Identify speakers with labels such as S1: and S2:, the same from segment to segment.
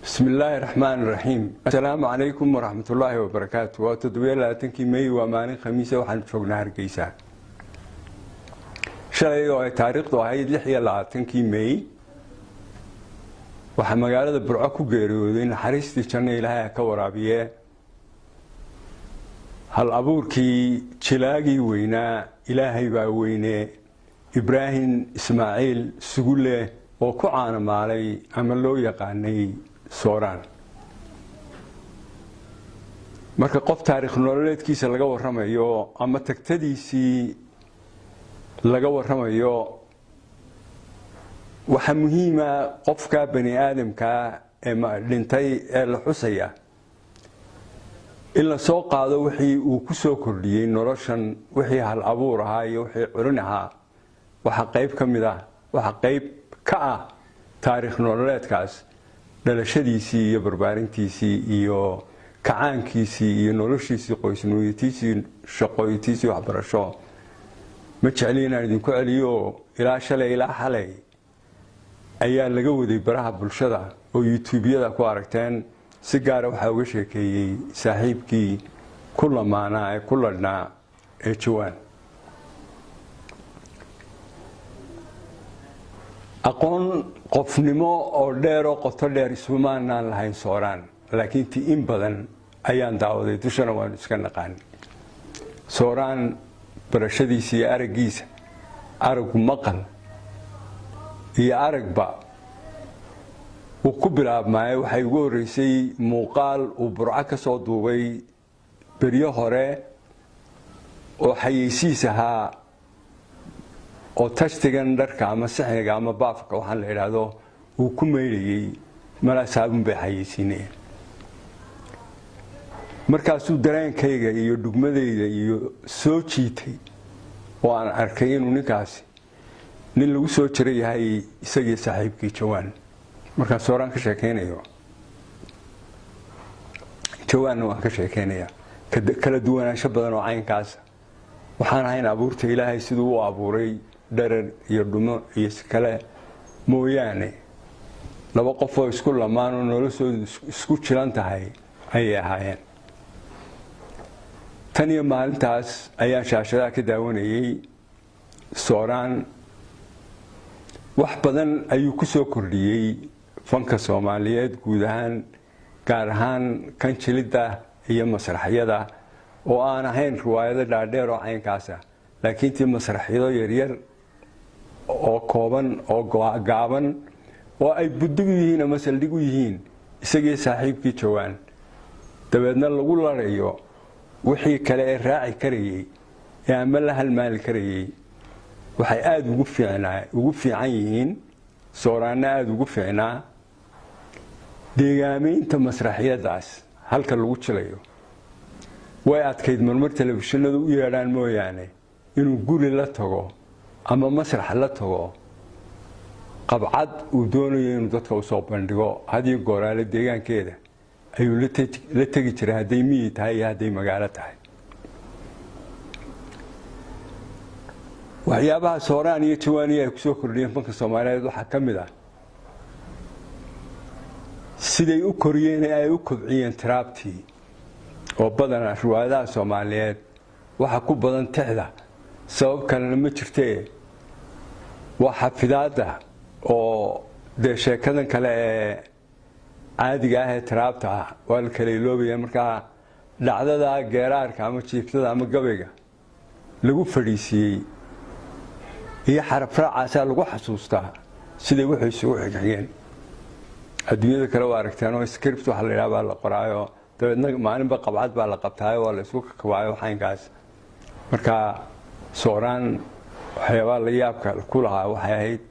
S1: بسم الله الرحمن الرحيم السلام عليكم ورحمة الله وبركاته وتدوير لاتنكي مي وماني خميسة وحن شوقنا هرقيسا شلay oo ay taariikhdu ahayd 26 May waxa magaalada Burco ku geeriyooday naxariistii janno Ilaahay ka waraabiye hal abuurkii jilaagii weynaa Ilaahay baa weyne Ibrahim Ismaaciil Sugule oo ku caanamaalay ama loo yaqaanay Sooraan marka qof taariikh nololeedkiisa laga warramayo ama tagtadiisii laga warramayo waxa muhiim ah qofka bani aadamka ee dhintay ee la xusaya in la soo qaado wixii uu ku soo kordhiyay noloshan wixii hal abuur ahaa iyo wixii curin ahaa waxa qayb ka mid ah waxa qayb ka ah taariikh nololeedkaas dhalashadiisii iyo barbaarintiisii iyo kacaankiisii iyo noloshiisii qoysnooyitiisii shaqooyitiisii waxbarasho ma jeclina idinku celiyo ilaa shalay ilaa xalay ayaa laga waday baraha bulshada oo YouTube-yada ku aragteen si gaar ah waxa uga sheekeeyay saaxiibkii kulamaana ee kuladna ee Jawaan aqoon qofnimo oo dheer oo qoto dheer ismaanaan lahayn Sooraan laakiin tii in badan ayaan daawaday dushana waan iska naqaan Sooraan barashadiisii aragiisa aragu maqal iyo aragba uu ku bilaabmay waxay ugu horeysay muuqaal uu Burco ka soo duubay beriyo hore oo xayeysiis ahaa oo tashtigan dharka ama saxniga ama baafka waxaan la yiraahdo uu ku meeyay mala saabun bay xayeysiineen markaasuu dareenkayga iyo dhugmadeyda iyo soo jiitay oo aan arkay inuu ninkaasi nin lagu soo jiray yahay isagii saaxiibkii Jawaan marka Sooraan ka sheekeynayo Jawaan waa ka sheekeynaya kala duwanaansho badan oo caynkaas waxaan ahayn abuurta Ilaahay sidoo uu abuuray dharar iyo dhumo iyo kale mooyaane laba qof oo isku lamaan oo noloshoodu isku jiran tahay ayay ahaayeen tan iyo maalintaas ayaan shaashada ka daawanayay Sooraan wax badan ayuu ku soo kordhiyay fanka Soomaaliyeed guud ahaan gaar ahaan kan jilida iyo masraxyada oo aan ahayn riwaayado dhaadheer oo caynkaas ah laakiin tii masraxyado yaryar oo kooban oo gaaban oo ay budug yihiin ama saldhig u yihiin isagii saaxiibkii Jawaan dabeedna lagu larayo wixii kale ee raaci karayay ee ama la halmaali karayay waxay aad ugu fiican yihiin Sooraana aad ugu fiicnaa deegaameynta masraxiyadaas halka lagu jilayo way adkayd marmar telefishinadu u yeedhaan mooyaane inuu guri la tago ama masrax la tago qabcad uu doonayo inuu dadka u soo bandhigo hadii gooraale deegaankeeda ayuu la tagi jiray haday miyi tahay iyo haday magaalo tahay waxyaabaha Sooraan iyo Jawaan ay ku soo kordhiyeen fanka Soomaaliyeed waxa kamid ah siday u koriyeen ay u kobciyeen tiraabtii oo badan riwaayadaha Soomaaliyeed waxa ku badan tixda sabab kalena ma jirtee waxa fidaada oo de sheekadan kale ee caadiga ah ee tiraabta waa la kala iloobayay marka dhacdada geeraarka ama jiiftada ama gabayga lagu fadhiisiyay iyo xaraf raacaas lagu xasuustaa sidii wuxuu isugu xigeen adduunyada kale waa aragteen oo script waxa la yiraahdaa la qoraayo dabeedna maalinba qabcad baa la qabtaayo waa la isku kabaayo waxaankaas marka Sooraan waxyaabo la yaabka ku lahaa waxay ahayd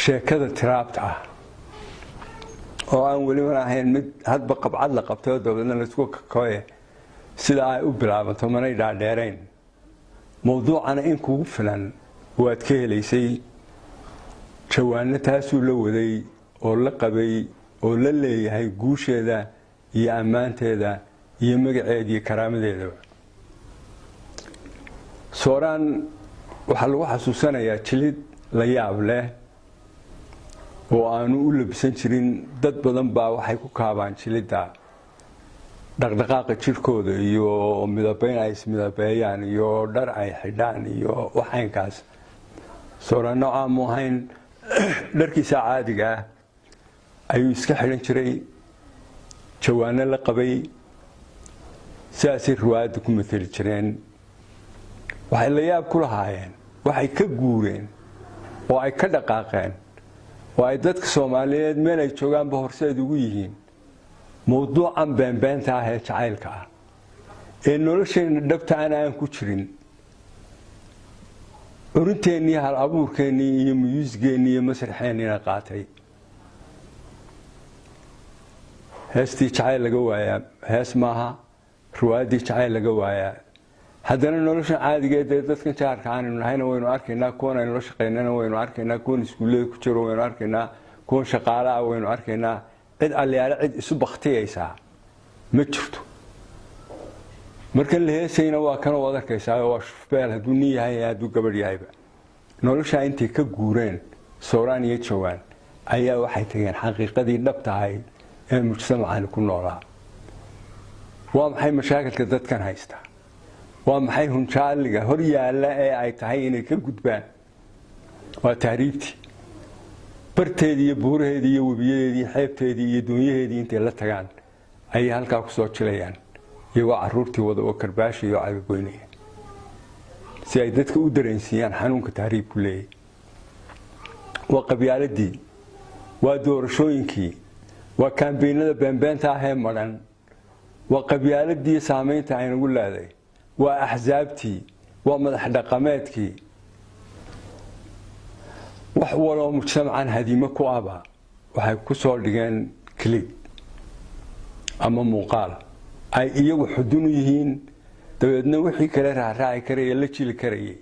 S1: sheekada tiraabta ah oo aan weli ma ahayn mid hadba qabcad la qabtay dabeedna la isku kakooye sida ay u bilaabato manay dhaadheereen mowduucana in kugu filan waad ka helaysay Jawaanna taasuu la waday oo la qabay oo la leeyahay guusheeda iyo ammaanteeda iyo magaceeda iyo karaamadeeda Sooraan waxa lagu xasuusanayaa jilid la yaab leh oo aanu u labsan jirin dad badan baa waxay ku kaabaan jilidda dhaqdhaqaaqa jirkooda iyo midabayn ay ismidabeeyaan iyo dhar ay xidhaan iyo waxaynkaas sooraan noocaa mu ahayn dharkiisa caadiga ah ayuu iska xidhan jiray jawaano la qabay sidaasay riwaayadda ku mateli jireen waxay la yaab ku lahaayeen waxay ka guureen oo ay ka dhaqaaqeen oo ay dadka Soomaaliyeed meel ay joogaanba horseed ugu yihiin mowduucan beenbeenta ah ee jacaylka ah ee nolosheena dhabta aan ku jirin urinteennii hal abuurkeennii iyo muyuusgeennii iyo masraxeennina qaatay heestii jacayl laga waayaa hees maaha riwaayaddii jacayl laga waayaa haddana nolosha caadigeed ee dadkan jaarka aanu nahayna waynu arkaynaa kuwan aynu la shaqaynana waynu arkaynaa kuwan iskuullada ku jiro waynu arkaynaa kuwan shaqaalaha waynu arkaynaa cid aliyaale cid isu baktiyaysaa ma jirto marka la heesayna waa kana wada arkaysaa waa shufbeel hadduu nin yahay hadduu gabadh yahayba nolosha intay ka guureen sooraan iyo jawaan ayaa waxay tageen xaqiiqadii dhabta ahayd ee mujtamacani ku noolaa waa maxay mashaakilka dadkan haysta waa maxay hunjaaliga hor yaalla ee ay tahay inay ka gudbaan waa tahriibtii barteedii iyo buuraheedii iyo webiyadeedii xeebteedii iyo doonyaheedii intay la tagaan ayay halkaa ku soo jilayaan iyagoo carruurtii wada oo karbaashi iyo cagagoynaya si ay dadka u dareensiiyaan xanuunka tahriibku leeyahay waa qabyaaladii waa doorashooyinkii waa kaambeynada beenbeenta ah ee madhan waa qabyaaladii saamaynta aynagu leeday waa axsaabtii waa madax dhaqameedkii wax waloo mujtamacan hadiimo ku aba waxay ku soo dhigeen clip ama muuqaal ay iyagu xudun u yihiin dabeedna wixii kale raaraaci karaya la jili karayay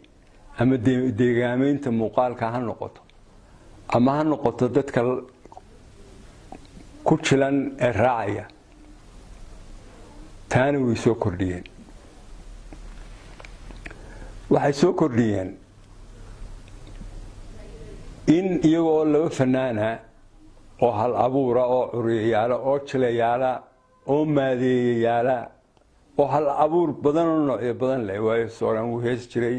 S1: ama deegaamaynta muuqaalka ha noqoto ama ha noqoto dadka ku jilan ee raacaya taana way soo kordhiyeen waxay soo kordhiyeen in iyagoo laba fanaana oo hal abuura oo curiyayaala oo jilayaala oo maadeeyayaala oo hal abuur badan oo noocyo badan leh waayo sooraan wuu heesi jiray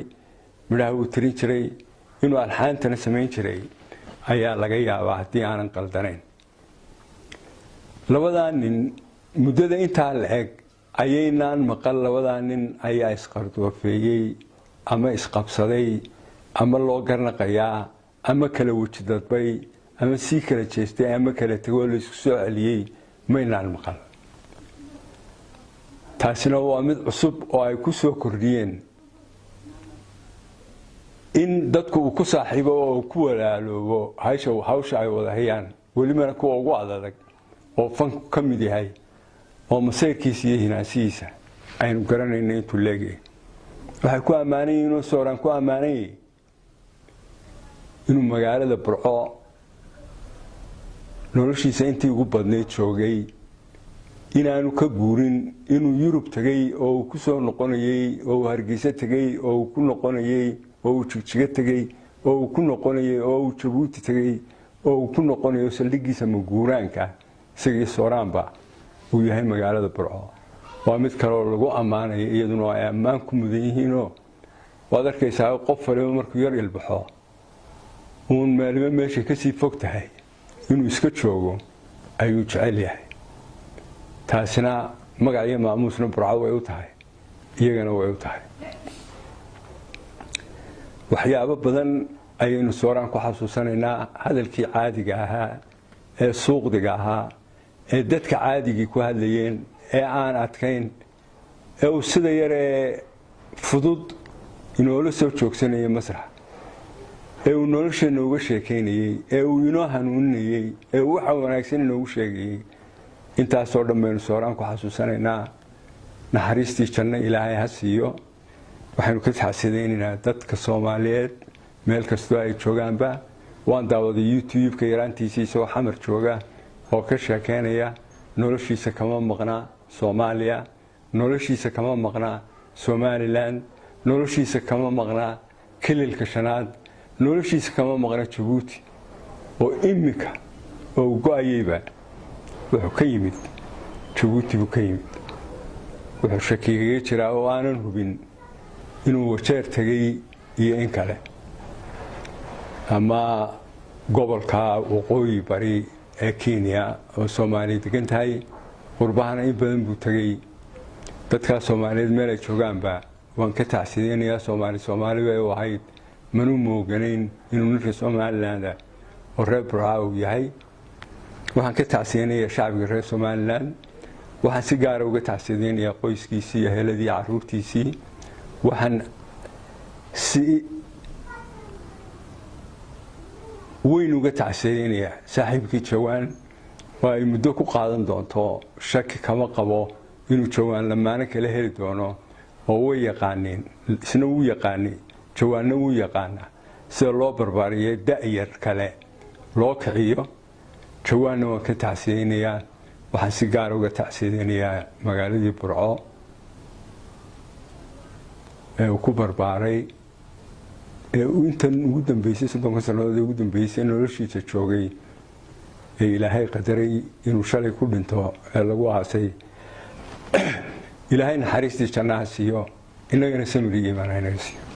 S1: midhaha wuu tirin jiray inuu alxaantana samayn jiray ayaa laga yaabaa haddii aanan qaldanayn labadaa nin muddada intaa la eg ayaynaan maqal labadaa nin ayaa isqardoofeeyey ama isqabsaday ama loo garnaqayaa ama kala weji dadbay ama sii kala jeestay ama kala tegoo la isku soo celiyey maynaan maqal taasina waa mid cusub oo ay ku soo kordhiyeen in dadku uu ku saaxiibo oo ku walaaloobo hawsha ay wada hayaan welibana kuwa ugu adag oo fanku ka mid yahay oo masayrkiisa iyo hinaasihiisa aynu garanayno intuu leegyahay waxay ku ammaanay inuu sooraan ku ammaanay inuu magaalada Burco noloshiisa intii ugu badneyd joogay inaanu ka guurin inuu Yurub tagay oo uu ku soo noqonayay oo uu Hargeysa tagay oo uu ku noqonayay oo uu Jigjiga tagay oo uu ku noqonayay oo uu Jabuuti tagay oo uu ku noqonayo saldhigiisa maguuraanka isagii sooraanba uu yahay magaalada Burco waa mid kale oo lagu ammaanayo iyaduna ay ammaan ku mudan yihiinoo waad arkaysaa qof waliba markuu yar ilbaxo uun maalimo meesha ka sii fog tahay inuu iska joogo ayuu jecel yahay taasina magac iyo maamuusna Burco way u tahay iyagana way u tahay waxyaabo badan ayaynu sooraan ku xasuusanaynaa hadalkii caadiga ahaa ee suuqdiga ahaa ee dadka caadigii ku hadlayeen ee aan adkayn ee uu sida yar ee fudud inoola soo joogsanayay masrax ee uu nolosheena uga sheekaynayay ee uu inoo hanuuninayay ee uu waxa wanaagsan inoogu sheegayay intaasoo dhan baynu sooraan ku xasuusanaynaa naxariistii janno ilaahay ha siiyo waxaynu ka taxsidaynaynaa dadka Soomaaliyeed meel kastoo ay joogaanba waan daawaday YouTube-ka yaraantiisa isagoo xamar jooga oo ka sheekeynaya noloshiisa kama maqnaa Soomaaliya noloshiisa kama maqnaa Somaliland noloshiisa kama maqnaa kililka shanaad noloshiisa kama maqnaa Jabuuti oo imika oo go'ayayba wuxuu ka yimid Jabuuti buu ka yimid wuxuu shakiga jiraa oo aanan hubin inuu wajeer tagay iyo in kale ama gobolka waqooyi bari ee Kenya oo Soomaaliya degan tahay qurbahana in badan buu tagay dadka Soomaaliyeed meel ay joogaanba waan ka tacsiinayaa Soomaali way ahayd manu mooganayn inuu ninka Somaliland oo reer Burco yahay waxaan ka tacsiinayaa shacabka reer Somaliland waxaan si gaar ah uga tacsiinayaa qoyskiisii iyo heladii caruurtiisii waxaan si weyn uga tacsiinayaa saaxiibkii Jawaan oo ay muddo ku qaadan doonto shaki kama qabo inuu Jawaan lamaana kala heli doono oo way yaqaaneen isna uu yaqaanay Jawaanna uu yaqaana sida loo barbaariyay da'yar kale loo kiciyo Jawaanna waan ka tacsiinayaa waxaan si gaar ah uga tacsiinayaa magaaladii Burco ee uu ku barbaaray ee intan ugu dambeysay 30 sanadood ugu dambeysay noloshiisa joogay ee Ilaahay qadaray inuu shalay ku dhinto ee lagu aasay Ilaahay naxariistiisa jannaha siiyo inagana samir iyo iimaan hayna siiyo